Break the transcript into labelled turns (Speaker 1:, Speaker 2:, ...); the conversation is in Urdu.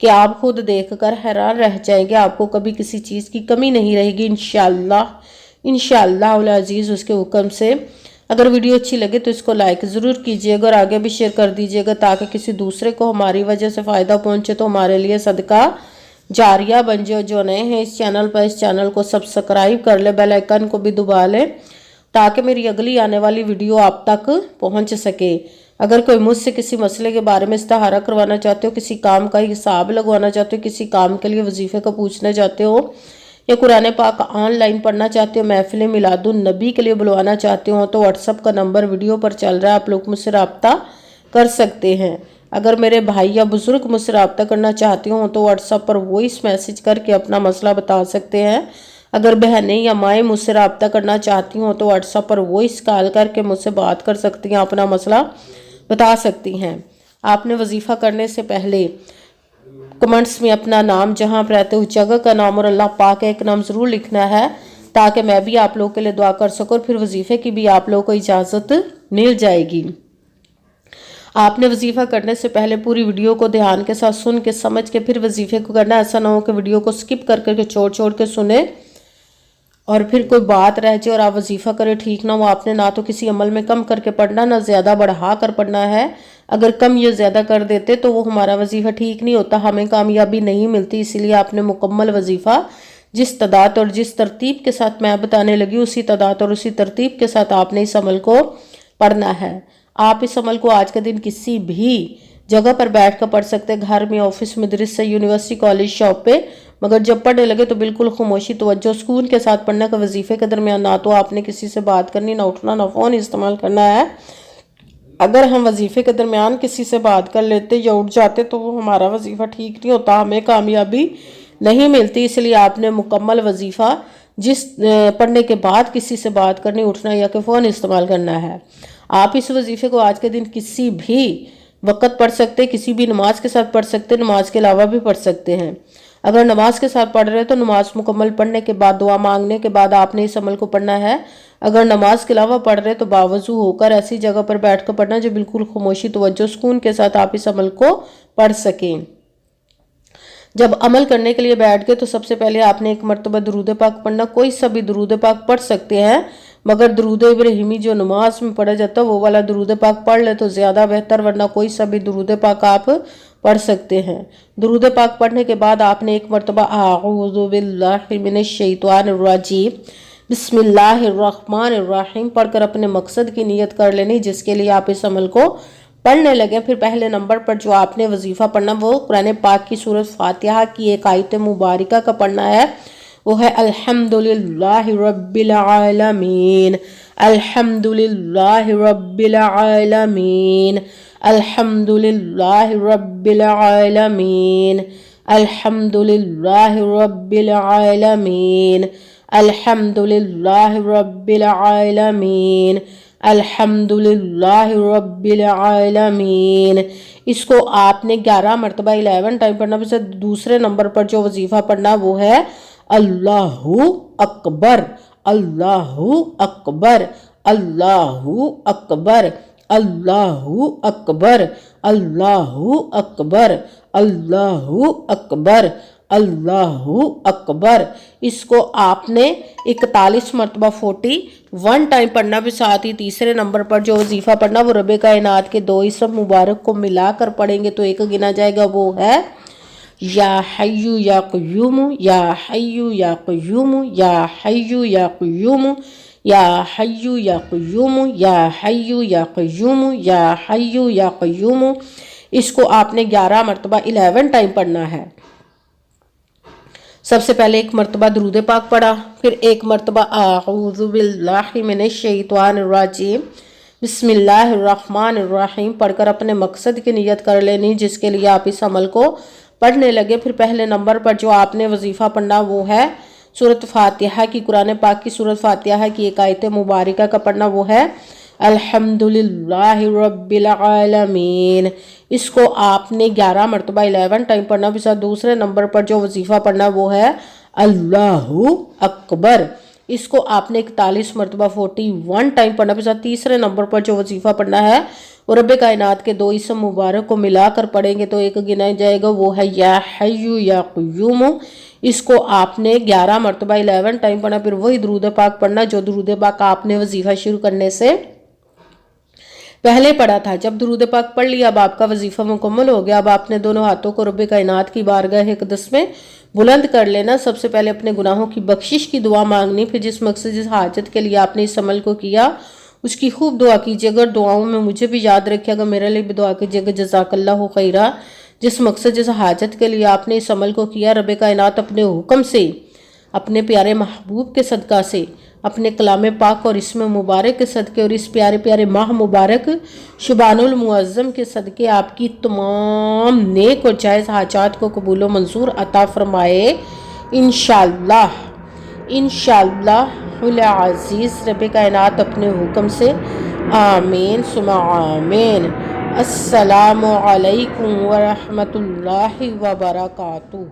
Speaker 1: کہ آپ خود دیکھ کر حیران رہ جائیں گے، آپ کو کبھی کسی چیز کی کمی نہیں رہے گی انشاءاللہ العزیز اس کے حکم سے۔ اگر ویڈیو اچھی لگے تو اس کو لائک ضرور کیجیے گا اور آگے بھی شیئر کر دیجیے گا تاکہ کسی دوسرے کو ہماری وجہ سے فائدہ پہنچے تو ہمارے لیے صدقہ جاریہ بن جائے۔ جو نئے ہیں اس چینل پر، اس چینل کو سبسکرائب کر لے، بیل آئیکن کو بھی دبا لے تاکہ میری اگلی آنے والی ویڈیو آپ تک پہنچ سکے۔ اگر کوئی مجھ سے کسی مسئلے کے بارے میں استخارہ کروانا چاہتے ہو، کسی کام کا حساب لگوانا چاہتے ہو، کسی کام کے لیے وظیفے کا پوچھنا چاہتے ہو، یا قرآن پاک آن لائن پڑھنا چاہتے ہو، محفل میلاد النبی کے لیے بلوانا چاہتے ہو، تو واٹس ایپ کا نمبر ویڈیو پر چل رہا ہے، آپ لوگ مجھ سے رابطہ کر سکتے ہیں۔ اگر میرے بھائی یا بزرگ مجھ سے رابطہ کرنا چاہتے ہوں تو واٹس ایپ پر وائس میسج کر کے اپنا مسئلہ بتا سکتے ہیں۔ اگر بہنیں یا مائیں مجھ سے رابطہ کرنا چاہتی ہوں تو واٹس ایپ پر وائس کال کر کے مجھ سے بات کر سکتی ہیں، اپنا مسئلہ بتا سکتی ہیں۔ آپ نے وظیفہ کرنے سے پہلے کمنٹس میں اپنا نام، جہاں آپ رہتے ہو جگہ کا نام اور اللہ پاک کا ایک نام ضرور لکھنا ہے تاکہ میں بھی آپ لوگوں کے لیے دعا کر سکوں، اور پھر وظیفے کی بھی آپ لوگوں کو اجازت مل جائے گی۔ آپ نے وظیفہ کرنے سے پہلے پوری ویڈیو کو دھیان کے ساتھ سن کے سمجھ کے پھر وظیفے کو کرنا، ایسا نہ ہو کہ ویڈیو کو سکپ کر کے چھوڑ کے سنیں اور پھر کوئی بات رہ جائے اور آپ وظیفہ کریں ٹھیک نہ ہو۔ آپ نے نہ تو کسی عمل میں کم کر کے پڑھنا، نہ زیادہ بڑھا کر پڑھنا ہے۔ اگر کم یا زیادہ کر دیتے تو وہ ہمارا وظیفہ ٹھیک نہیں ہوتا، ہمیں کامیابی نہیں ملتی۔ اسی لیے آپ نے مکمل وظیفہ جس تعداد اور جس ترتیب کے ساتھ میں بتانے لگی اسی تعداد اور اسی ترتیب کے ساتھ آپ نے اس عمل کو پڑھنا ہے۔ آپ اس عمل کو آج کے دن کسی بھی جگہ پر بیٹھ کر پڑھ سکتے، گھر میں، آفس، مدرسے، یونیورسٹی، کالج، شاپ پہ، مگر جب پڑھنے لگے تو بالکل خاموشی، توجہ، سکون کے ساتھ پڑھنا کا وظیفے کے درمیان نہ تو آپ نے کسی سے بات کرنی، نہ اٹھنا، نہ فون استعمال کرنا ہے۔ اگر ہم وظیفے کے درمیان کسی سے بات کر لیتے یا اٹھ جاتے تو وہ ہمارا وظیفہ ٹھیک نہیں ہوتا، ہمیں کامیابی نہیں ملتی۔ اس لیے آپ نے مکمل وظیفہ جس پڑھنے کے بعد کسی سے بات کرنی، اٹھنا یا کہ فون استعمال کرنا ہے۔ آپ اس وظیفے کو آج کے دن کسی بھی وقت پڑھ سکتے، کسی بھی نماز کے ساتھ پڑھ سکتے، نماز کے علاوہ بھی پڑھ سکتے ہیں۔ اگر نماز کے ساتھ پڑھ رہے تو نماز مکمل پڑھنے کے بعد، دعا مانگنے کے بعد آپ نے اس عمل کو پڑھنا ہے۔ اگر نماز کے علاوہ پڑھ رہے تو باوضو ہو کر ایسی جگہ پر بیٹھ کر پڑھنا جو بالکل خاموشی، توجہ، سکون کے ساتھ آپ اس عمل کو پڑھ سکیں۔ جب عمل کرنے کے لیے بیٹھ گئے تو سب سے پہلے آپ نے ایک مرتبہ درود پاک پڑھنا، کوئی سا بھی درود پاک پڑھ سکتے ہیں، مگر درود ابراہیمی جو نماز میں پڑھا جاتا ہے وہ والا درود پاک پڑھ لے تو زیادہ بہتر، ورنہ کوئی سا بھی درود پاک آپ پڑھ سکتے ہیں۔ درود پاک پڑھنے کے بعد آپ نے ایک مرتبہ اعوذ باللہ من الشیطان الرجیم بسم اللہ الرحمن الرحیم پڑھ کر اپنے مقصد کی نیت کر لینی جس کے لیے آپ اس عمل کو پڑھنے لگے۔ پھر پہلے نمبر پر جو آپ نے وظیفہ پڑھنا وہ قرآن پاک کی سورۃ فاتحہ کی ایک آیت مبارکہ کا پڑھنا ہے، وہ ہے الحمدللہ رب العالمین، الحمدللہ رب العالمین، الحمدللہ رب العالمین، الحمدللہ رب العالمین، الحمدللہ رب العالمین، الحمدللہ رب العالمین۔ اس کو آپ نے 11 مرتبہ 11 ٹائم پڑھنا۔ پھر دوسرے نمبر پر جو وظیفہ پڑھنا وہ ہے اللہ اکبر، اللہ اکبر، اللہ اکبر، اللہ اکبر، اللہ اکبر، اللہ اکبر، اللہ اکبر۔ اس کو آپ نے 41 مرتبہ 41 ٹائم پڑھنا۔ بھی ساتھ ہی تیسرے نمبر پر جو وظیفہ پڑھنا وہ رب کائنات کے 2 اسم مبارک کو ملا کر پڑھیں گے تو ایک گنا جائے گا، وہ ہے یا حیو یا قیوم، یا حیو یا قیوم، یا حیو یا قیوم، یا حیو یا قیوم، یا حیو یا قیوم، یا حیو یا قیوم۔ اس کو آپ نے 11 مرتبہ 11 ٹائم پڑھنا ہے۔ سب سے پہلے ایک مرتبہ درود پاک پڑھا، پھر ایک مرتبہ اعوذ باللہ من الشیطان الرجیم بسم اللہ الرحمن الرحیم پڑھ کر اپنے مقصد کی نیت کر لینی جس کے لیے آپ اس عمل کو پڑھنے لگے۔ پھر پہلے نمبر پر جو آپ نے وظیفہ پڑھنا وہ ہے سورۃ فاتحہ کی، قرآن پاک کی سورۃ فاتحہ کی ایک آیت مبارکہ کا پڑھنا، وہ ہے الحمدللہ رب العالمین۔ اس کو آپ نے 11 مرتبہ 11 ٹائم پڑھنا۔ پھر ساتھ دوسرے نمبر پر جو وظیفہ پڑھنا وہ ہے اللہ اکبر۔ اس کو آپ نے 41 مرتبہ 41 ٹائم پڑھنا۔ پھر ساتھ تیسرے نمبر پر جو وظیفہ پڑھنا ہے اور رب کائنات کے 2 اسم مبارک کو ملا کر پڑھیں گے تو ایک گنا جائے گا، وہ ہے یا حیو یا قیوم۔ اس کو آپ نے 11 مرتبہ 11 ٹائم پڑھنا، پھر وہی درود پاک پڑھنا جو درود پاک آپ نے وظیفہ شروع کرنے سے پہلے پڑھا تھا۔ جب درود پاک پڑھ لیا، اب آپ کا وظیفہ مکمل ہو گیا۔ اب آپ نے دونوں ہاتھوں کو رب کائنات کی بارگاہ اقدس میں بلند کر لینا۔ سب سے پہلے اپنے گناہوں کی بخشش کی دعا مانگنی، پھر جس مقصد جس حاجت کے لیے آپ نے اس عمل کو کیا اس کی خوب دعا کیجیے گا۔ دعاؤں میں مجھے بھی یاد رکھیے گا، میرے لیے بھی دعا کیجیے گا۔ جزاک اللہ خیرہ۔ جس مقصد جس حاجت کے لیے آپ نے اس عمل کو کیا، رب کائنات اپنے حکم سے، اپنے پیارے محبوب کے صدقہ سے، اپنے کلام پاک اور اسم مبارک کے صدقے اور اس پیارے پیارے ماہ مبارک شبان المعظم کے صدقے آپ کی تمام نیک اور جائز حاجات کو قبول و منظور عطا فرمائے انشاءاللہ۔ انشاءاللہ العزیز رب کائنات اپنے حکم سے، آمین ثم آمین۔ السلام علیکم ورحمۃ اللہ وبرکاتہ۔